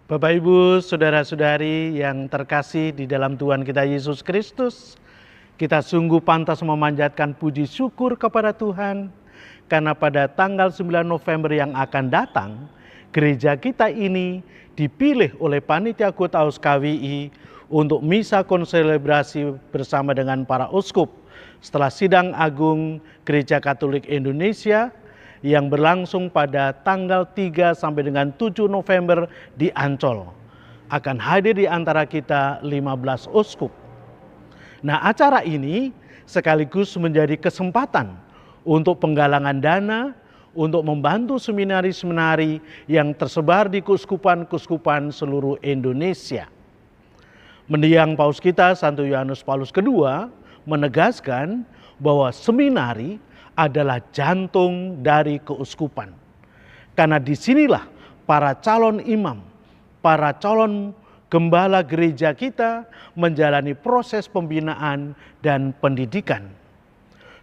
Bapak Ibu, saudara-saudari yang terkasih di dalam Tuhan kita Yesus Kristus, kita sungguh pantas memanjatkan puji syukur kepada Tuhan karena pada tanggal 9 November yang akan datang, gereja kita ini dipilih oleh Panitia Kutaus KWI untuk misa konselebrasi bersama dengan para uskup setelah Sidang Agung Gereja Katolik Indonesia yang berlangsung pada tanggal 3 sampai dengan 7 November di Ancol. Akan hadir di antara kita 15 uskup. Nah, acara ini sekaligus menjadi kesempatan untuk penggalangan dana untuk membantu seminari-seminari yang tersebar di keuskupan-keuskupan seluruh Indonesia. Mendiang Paus kita Santo Yohanes Paulus II menegaskan bahwa seminari adalah jantung dari keuskupan. Karena disinilah para calon imam, para calon gembala gereja kita menjalani proses pembinaan dan pendidikan.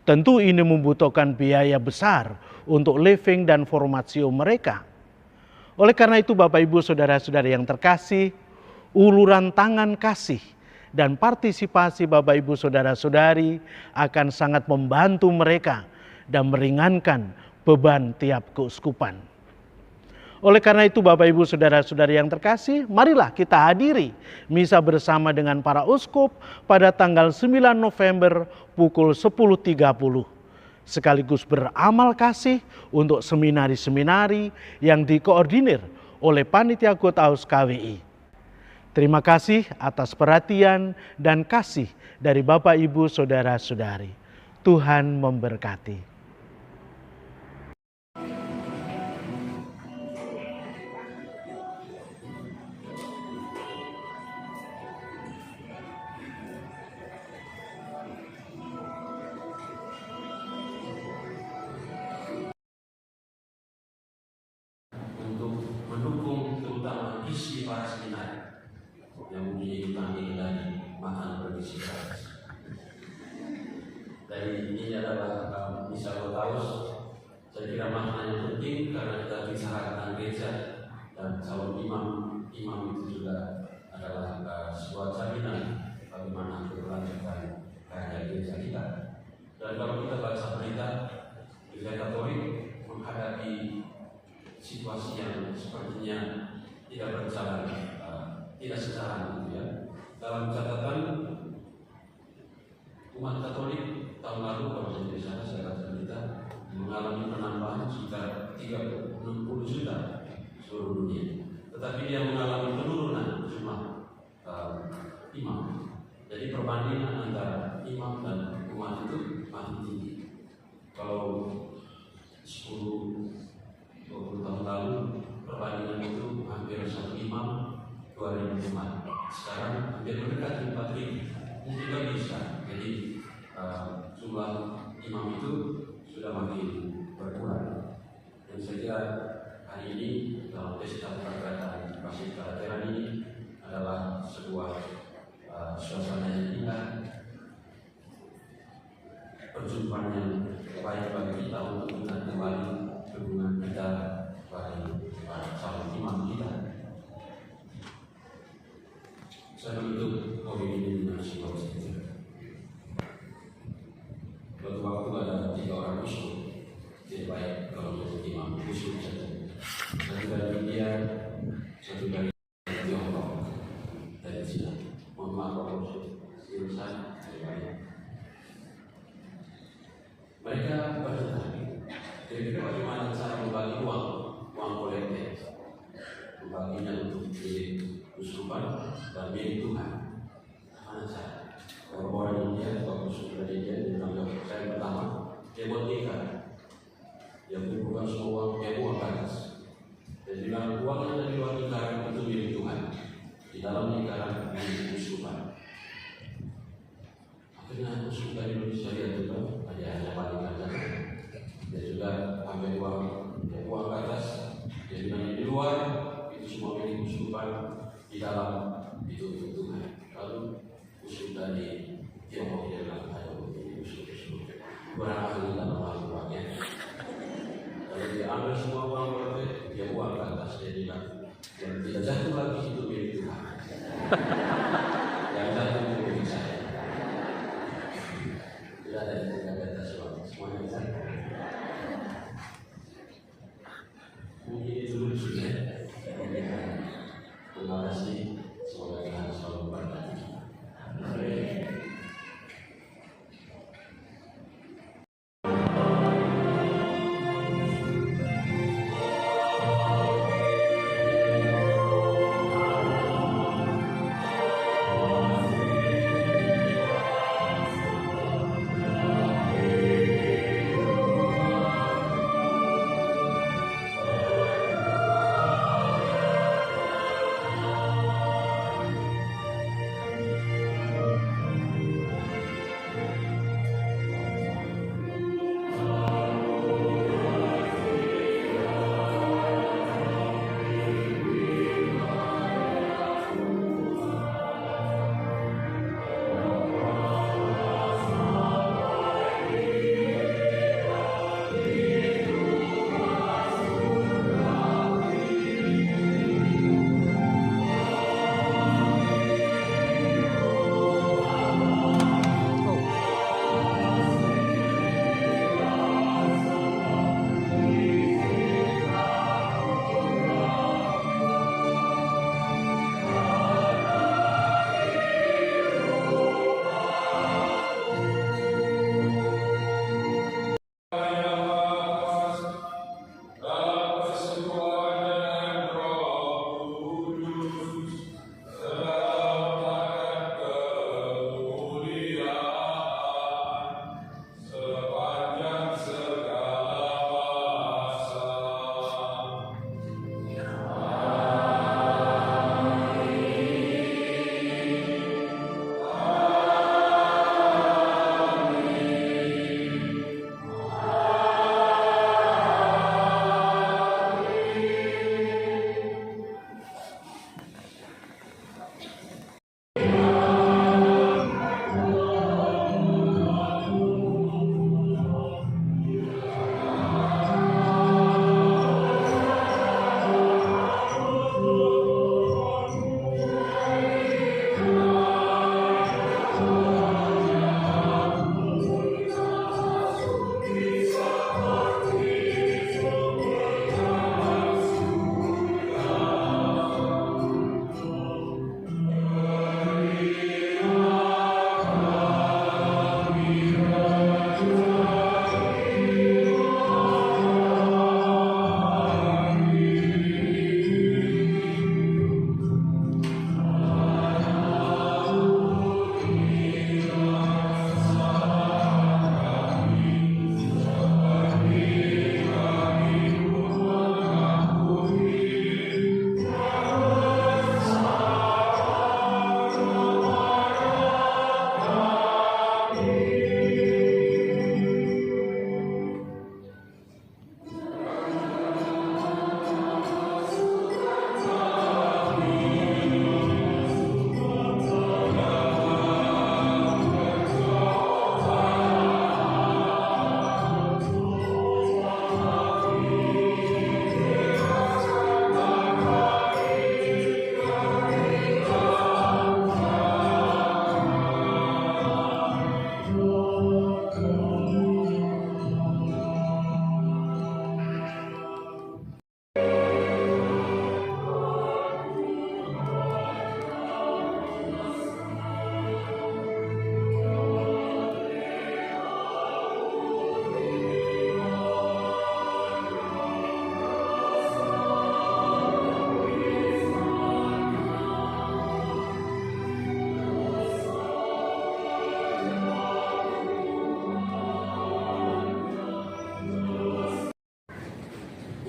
Tentu ini membutuhkan biaya besar untuk living dan formatio mereka. Oleh karena itu Bapak Ibu Saudara-saudara yang terkasih, uluran tangan kasih dan partisipasi Bapak Ibu Saudara-saudari akan sangat membantu mereka dan meringankan beban tiap keuskupan. Oleh karena itu Bapak Ibu Saudara-saudari yang terkasih, marilah kita hadiri misa bersama dengan para uskup pada tanggal 9 November pukul 10.30. Sekaligus beramal kasih untuk seminari-seminari yang dikoordinir oleh Panitia Kutaus KWI. Terima kasih atas perhatian dan kasih dari Bapak Ibu Saudara-saudari. Tuhan memberkati. Isi para seminari yang mempunyai utang dari makan berisi keras. Dari ini adalah misa Kutaus. Saya kira maknanya penting karena kita bicara tentang gereja dan calon imam itu juga adalah sebuah jaminan bagaimana keberlanjutan karya gereja kita. Dan kalau kita baca berita gereja Katolik menghadapi situasi yang sepertinya tidak berjalan, tidak sejalan gitu ya. Dalam catatan umat Katolik tahun lalu kalau di sana saya baca berita mengalami penambahan sekitar 60 juta seluruh dunia. Tetapi dia mengalami penurunan jumlah imam. Jadi perbandingan antara imam dan umat itu makin tinggi. Kalau 10-20 tahun lalu perbandingan itu hampir 1 imam 2.000 umat. Sekarang hampir mendekati 4.000. Mungkin tidak bisa. Jadi jumlah imam itu sudah makin berkurang. Dan saya kira hari ini dalam pesta pergerakan Basilica Lateran ini adalah sebuah suasana yang indah, perjumpaan yang baik bagi kita untuk mengenal kembali hubungan kita bagi calon imam kita. Saya menutup poin ini dengan sebuah cerita. Suatu waktu ada 3 orang musuh, tidak baik kalau menjadi imam, musuh saja. Satu dari India, satu dari Tiongkok, dari Cina. Mohon maaf kalau jurusan tidak baik. Mereka bertanya, kira-kira bagaimana cara membagi uang kolektif, membaginya untuk milik keuskupan dan milik Tuhan. Mana cara? Orang-orang India atau musuh dari India bilang, saya pertama dia buat nikah, dia kumpulkan semua uang, dia buang ke atas. Dan bilang uang yang ada di luar lingkaran itu milik Tuhan, di dalam lingkaran milik keuskupan. Akhirnya keuskupan Indonesia lihat juga, ada hanya bagikan saja. Dia juga ambil uang, dia buang ke atas. Dia bilang di luar itu semua milik keuskupan, di dalam itu untuk Tuhan. Lalu usul dari Tiongkok dia bilang, ayo ini usul kurang ahli dalam hal uangnya. Kalau dia ambil semua uang kolektif, dia buang ke atas. Dia bilang, yang tidak jatuh lagi Yang satu itu saya. Tidak ada yang tidak ada semuanya bisa. Mungkin itu dulu sudah. Terima kasih. Semoga Tuhan selalu memberkati.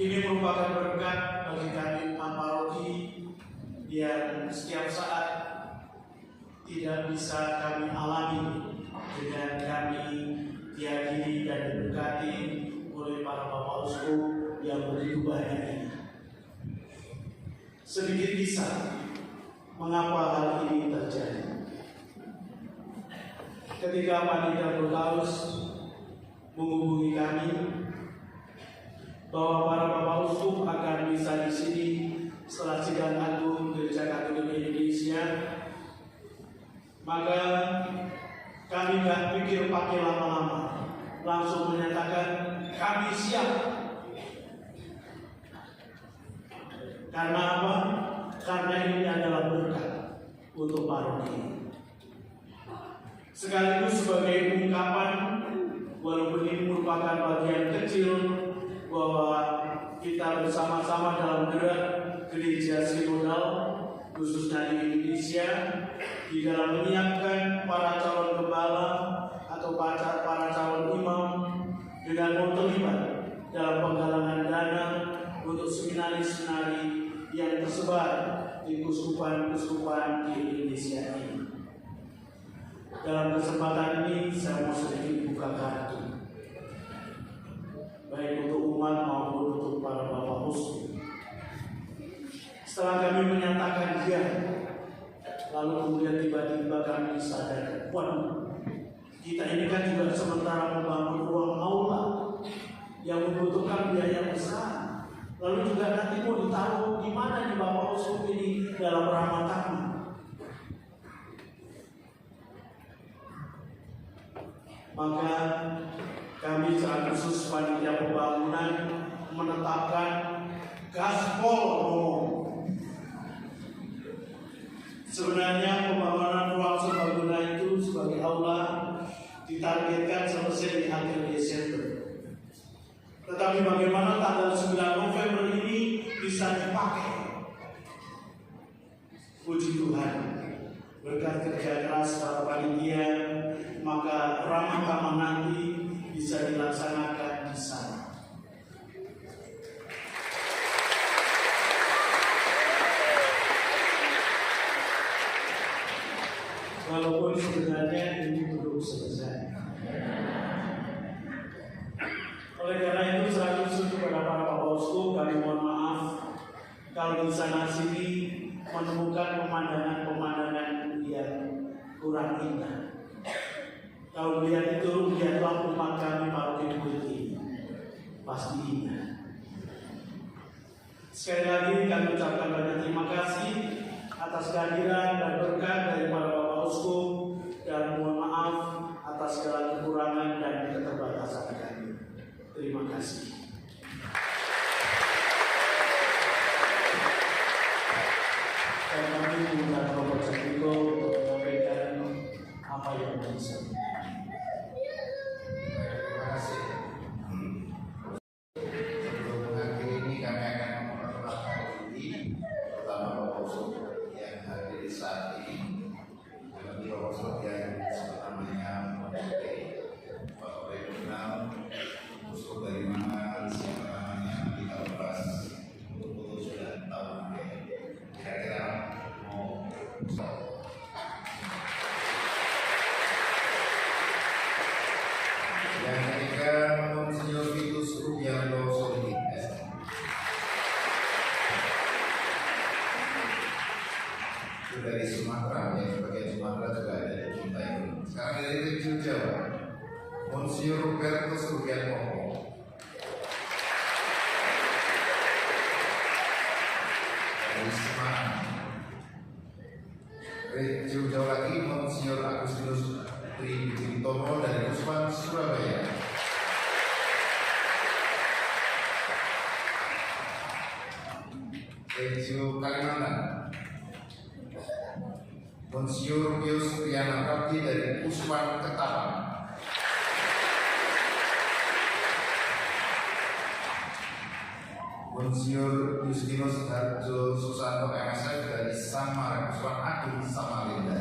Ini merupakan berkat bagi kami umat paroki yang setiap saat tidak bisa kami alami dengan kami diyakini dan diberkati oleh para bapak uskup yang begitu banyak ini. Sedikit kisah mengapa hal ini terjadi. Ketika Panitia Berlaus menghubungi kami bahwa para bapak uskup akan bisa di sini setelah sidang agung Gereja Katolik Indonesia Indonesia, maka kami gak pikir pakai lama-lama, langsung menyatakan kami siap. Karena apa? Karena ini adalah berkat untuk paroki. Sekaligus sebagai ungkapan, walaupun ini merupakan bagian kecil, bahwa kita bersama-sama dalam gerak gereja sinodal, khususnya di Indonesia, di dalam menyiapkan para calon gembala atau para calon imam dengan mau terlibat dalam penggalangan dana untuk seminari-seminari yang tersebar di kuskupan-kuskupan di Indonesia ini. Dalam kesempatan ini saya mau sedikit buka kartu, baik untuk umat maupun untuk para bapak uskup. Setelah kami menyatakan dia, lalu kemudian tiba-tiba kami sadar, waduh, kita ini kan juga sementara membangun ruang aula yang membutuhkan biaya besar. Lalu juga nanti mau ditaruh di mana di bapak uskup ini dalam rahmat kami. Maka kami secara khusus panitia pembangunan menetapkan gaspol umum. Sebenarnya pembangunan ruang serbaguna itu sebagai aula ditargetkan selesai di akhir Desember. Tetapi bagaimana tanggal 9 November ini bisa dipakai? Puji Tuhan, berkat kerja keras para panitia, maka ramah tamah nanti bisa dilaksanakan di sana. Walaupun sebenarnya ini belum selesai. Oleh karena itu saya khusus kepada para bapak uskup, kami mohon maaf kalau di sana sini menemukan pemandangan-pemandangan yang kurang indah. Kalau lihat itu, lihatlah umat kami paroki Putih, pasti indah. Sekali lagi kami ucapkan banyak terima kasih atas kehadiran dan berkat dari para bapak uskup, dan mohon maaf atas segala kekurangan dan keterbatasan kami. Terima kasih. Dan kami mengundang Bapak Jatiko untuk menyampaikan apa yang bisa. Terima kasih. Sebelum mengakhiri ini kami akan memperkenalkan diri, terutama Bapak Uskup yang hadir di saat ini. Bagi Bapak Uskup yang namanya Bapak Regional, Uskup dari mana, siapa namanya, kita bahas untuk sudah tahu. Kira-kira mau yang ketiga, Monsinyur Vitus Rubianto Solihin, itu dari Sumatera, yang sebagian Sumatera juga ada di kita ini. Sekarang dari Region Jawa, Monsinyur Robertus Rubianto. Dari Semarang, Region Jawa lagi, Monsinyur Agustinus Tributomo dari Kuspan Surabaya. Region Kalimantan, Monsinyur Pius Triana Kapti dari Kuspan Ketapang. Monsinyur Justinus Harjo Susanto MSF dari Samara, Kuspan Agung Samarinda.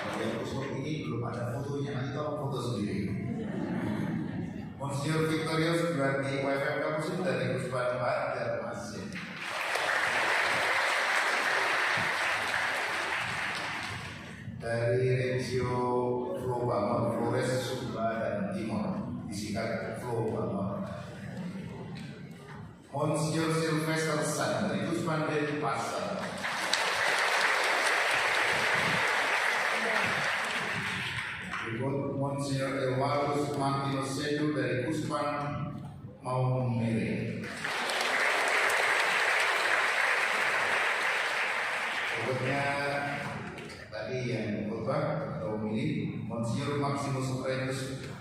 Bagian uskup ini belum ada fotonya, nanti tolong foto sendiri. Monsinyur Victorius Duarti WFM Kapusin dari Kuspan Banjarmasin. Dari Regio Flo Bangor, Flores, Sumba, dan Timor, disingkat Flo Bangor. Monsinyur Sylvester San dari Kuspan Denpasar. Berikut Monsinyur Elwarus Martinus Sedu dari Kuspan Maumere.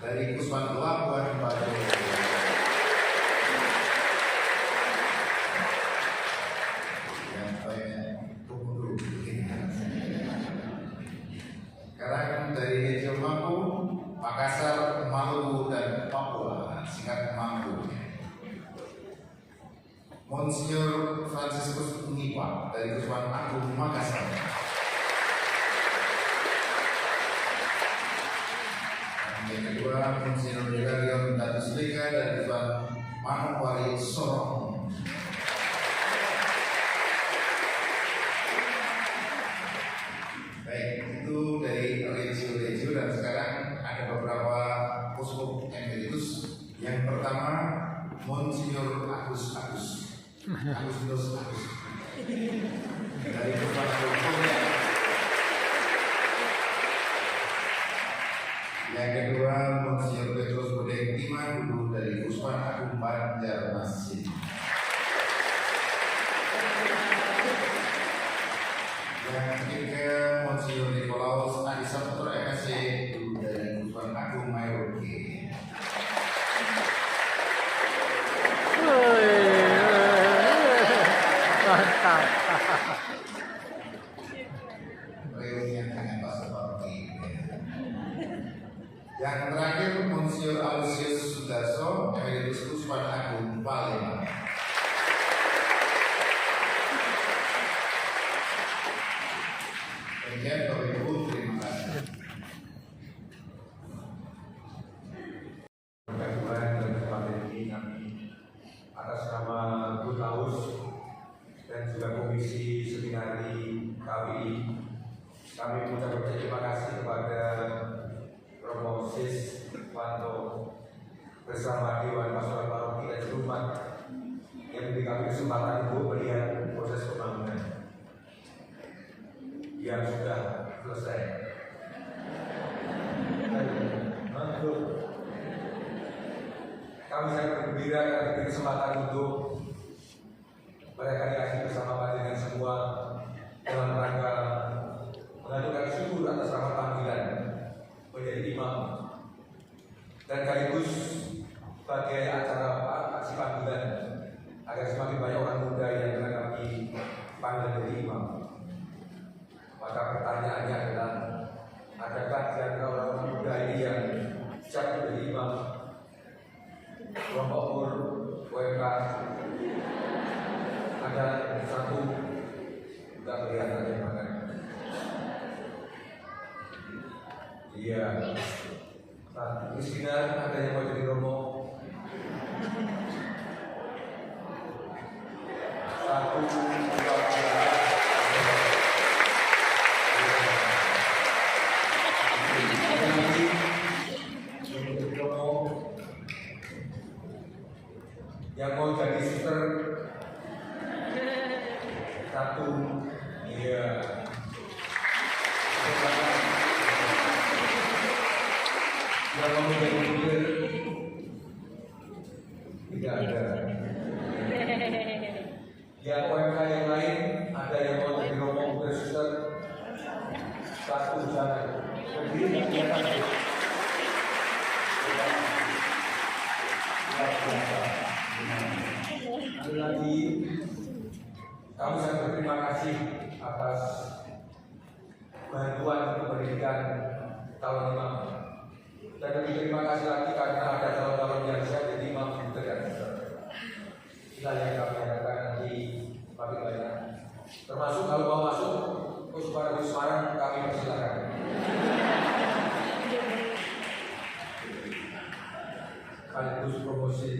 dari Kusman Labuan Bajo. Yang banyak pengunduh. Sekarang dari Hejo Mampu, Makassar, Maluku, dan Papua, singkat Mampu. Monsinyur Franciscus Nipa dari Kusman Agung Makassar. Yang kedua, Monsinyur Hilarion Datus Leka dari Kusman Manokwari Sorong. Baik, itu dari regio-regio, dan sekarang ada beberapa posko emeritus. Yang pertama, Monsinyur Agus dari Kusman Agung Korea. Yang kedua, Monsinyur Petrus Bodeng Iman Dulu dari Kusman Agung Banjarmasin. Yang ketiga, Monsinyur Nikolaus Adi Saputra MSc Dulu dari Kusman Agung Mayoke. Mantap. Reunian dengan Pak Seperti. Yang terakhir, Monsinyur Alusius Sudarso, Emeritus Kusman Agung Palembang. Demikian Bapak Ibu, terima kasih. Pertemuan dan kesempatan ini kami atas nama Gutaus dan juga Komisi Seminari KWI, kami mengucapkan terima kasih kepada Romo Sis Wanto bersama Dewan Pastoral Paroki dan Jumat yang memberi kami kesempatan untuk melihat proses pembangunan yang sudah selesai. Kami sangat bergembira karena diberi kesempatan untuk merekreasi bersama panjenengan semua dalam rangka mengaturkan syukur atas rahmat panggilan menjadi imam, dan sekaligus sebagai acara aksi panggilan agar semakin banyak orang muda yang menanggapi panggilan menjadi imam. Maka pertanyaannya adalah, adakah di antara orang muda ini yang siap menjadi imam? Kelompok umur WK ada satu, tidak kelihatan ya makan. Iya, nah, miskinan ada yang mau jadi romo. Satu, dua, tiga. Yang mau jadi suster satu, iya. Yang mau jadi bulir tidak ada. Yang OMK yang lain ada yang mau jadi romo bulir suster satu, jangan berdiri kelihatan. Sekali lagi, kami sangat berterima kasih atas bantuan untuk pendidikan calon imam, dan lebih terima kasih lagi karena ada calon-calon yang siap jadi imam buta dan suster. Inilah yang kami harapkan nanti makin banyak. Termasuk kalau mau masuk Kusman Semarang, kami persilakan. Sekaligus promosi.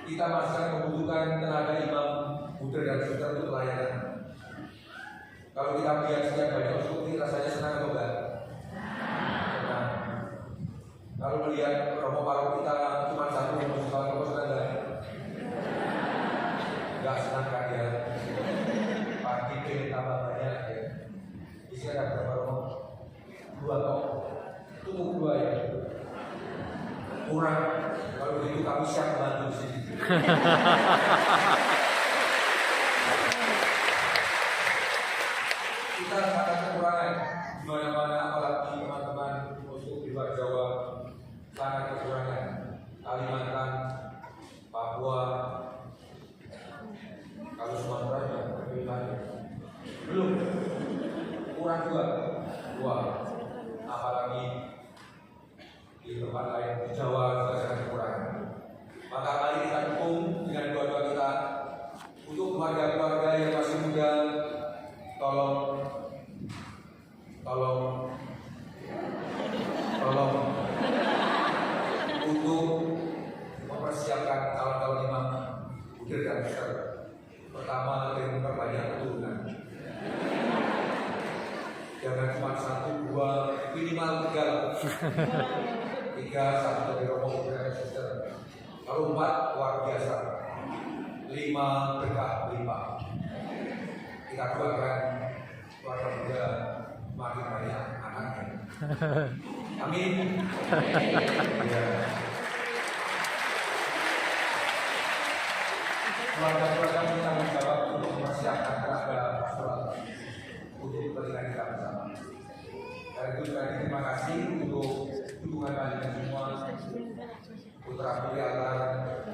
Kita masih membutuhkan tenaga imam, butir dan suster untuk pelayanan. Kalau kita melihat sekian banyak seperti rasanya senang atau enggak? Senang. Kalau melihat romo paroki kita cuma satu romo senang enggak? Enggak senang kan ya? Pagi pengen tambah banyak ya. Isi ada berapa romo? 2 kok. Tunggu 2 ya. Kurang. Kalau begitu kami siap membantu di sini. Kita sangat kekurangan di mana-mana, apalagi teman-teman Papua, kalau Sumatera lebih banyak. Belum, kurang dua. Apalagi di tempat lain di Jawa juga sangat kurang. Maka mari kita dukung dengan doa-doa kita untuk keluarga-keluarga yang masih muda. Tolong untuk mempersiapkan calon-calon imam bukir dan besar. Pertama, dengan memperbanyak keturunan. Jangan cuma 1, 2, minimal 3. 3, 1 dari rombongan dan suster. Kalau 4, luar biasa. 5, berkah berlimpah. Kita doakan keluarga muda makin banyak anaknya. Amin. Ya. Keluarga-keluarga bertanggung jawab untuk mempersiapkan tenaga pastoral untuk kepentingan kita bersama. Dan itu sekali terima kasih untuk dukungan kalian semua, putra putri Allah,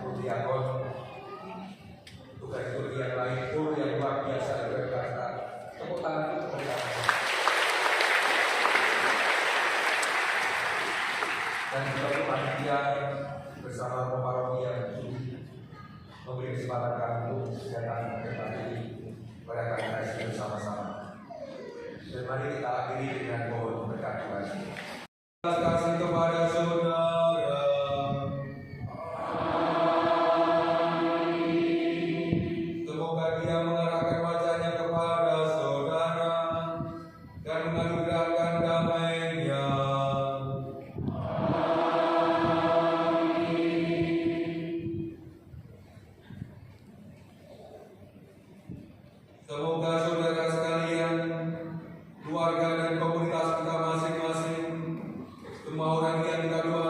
putri Agon, tugas-tugas yang lain pun yang luar biasa berkata. Tepuk tangan untuk mereka. Dan juga panitia bersama pemerintah yang memberi kesempatan kami untuk datang berbagi pada kami bersama-sama. Dan mari kita akhiri dengan mohon berkat Tuhan. Terima kasih kepada saudara. Semoga Dia mengarahkan wajahnya kepada saudara dan menganugerahkan damai-Nya. Semoga saudara sekalian, keluarga dan komunitas kita masing-masing, semua orang yang kita doakan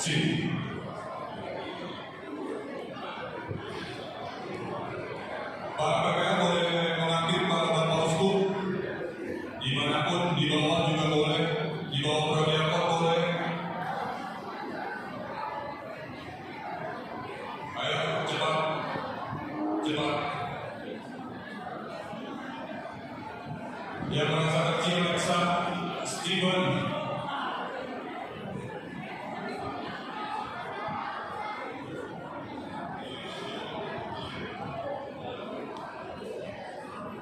Sini. Para PPA boleh mengambil para Bapak Uskup dimanapun, di bawah juga boleh, di bawah prodiakon boleh. Ayo cepat, cepat. Yang merasa kecil, Alexa, Steven.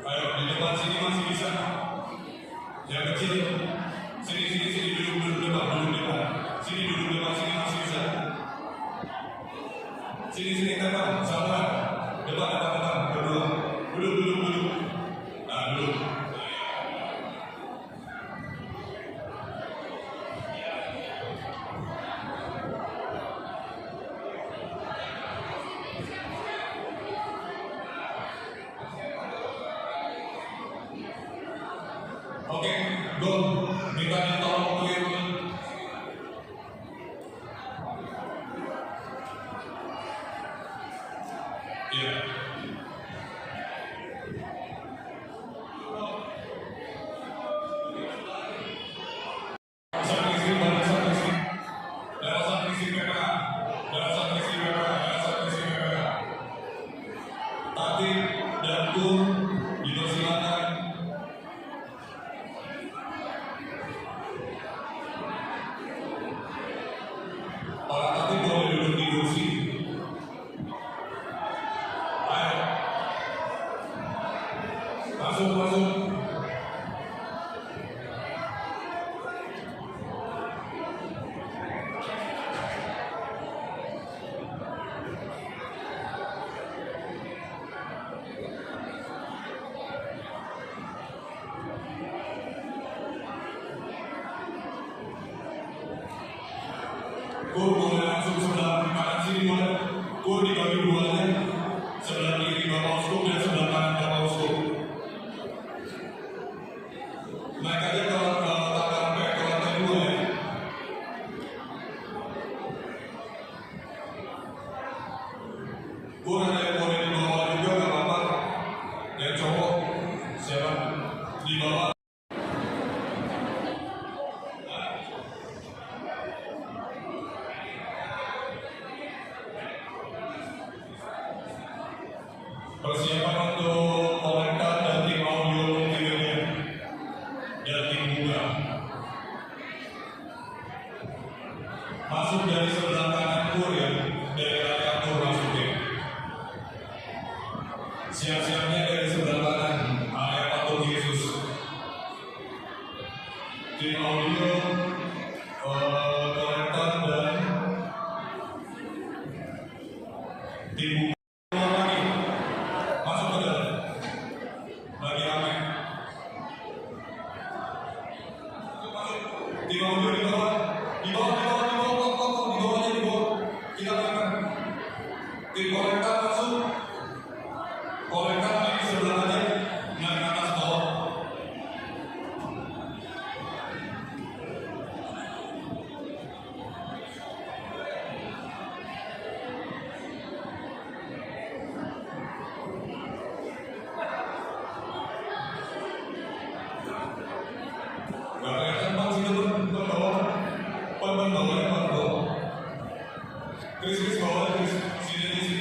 Ayo di depan sini masih bisa. Yang kecil, sini duduk depan. Sini duduk depan, sini masih bisa. Sini depan, sabar. Depan, berdua. Duduk. Nah, duduk. Oke, go. Minta ditolong clear. Iya. Satu istri PPA. Tatip dan tur dipersilakan. Para tatip boleh duduk di kursi. Ayo. Masuk. Kur boleh langsung sebelah kanan sini boleh. Kur dibagi dua aja. Sebelah kiri Bapak Uskup dan sebelah kanan Bapak Uskup. Naik aja ke lantai 2 ya. Kur ada yang boleh di bawah juga nggak apa-apa. Yang cowok siapa di bawah. Persiapan untuk komentar dan tim audio multimedia dan tim bunga. Masuk dari sebelah kanan kur ya, dari area kur masuknya. Siap-siapnya dari sebelah kanan, area patung Yesus. Tim audio, komentar dan tim bunga. Di bawah. Kita tekan. Tim komentar masuk. Komentar di sebelah aja, naik ke atas bawah. Gak kelihatan bang, sini depan bawah. Depan bawah. Chris bawah, Chris. Sini.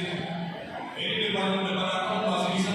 Ini depan aku masih bisa.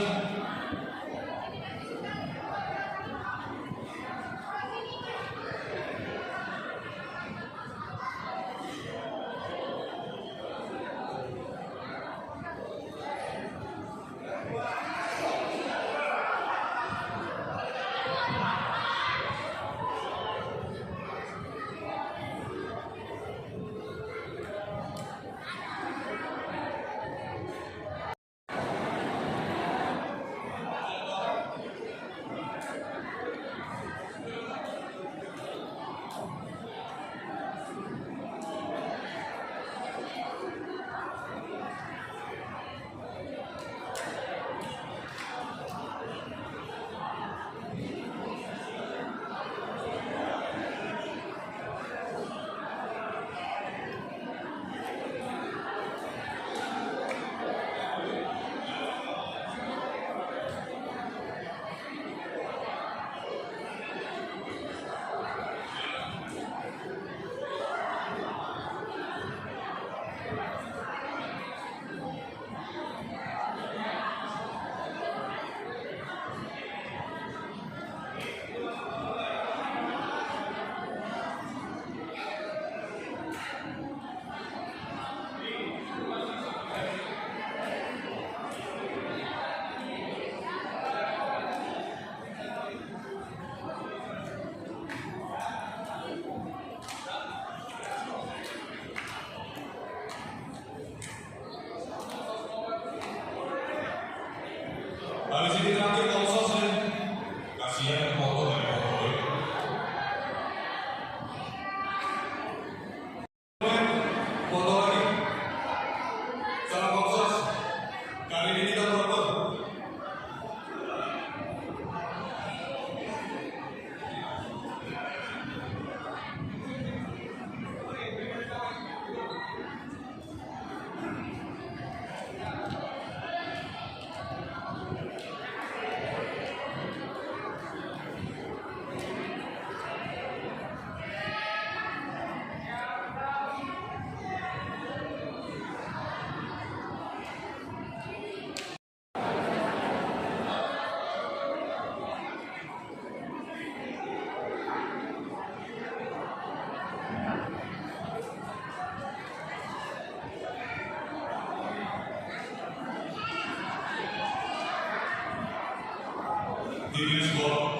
dengan sebuah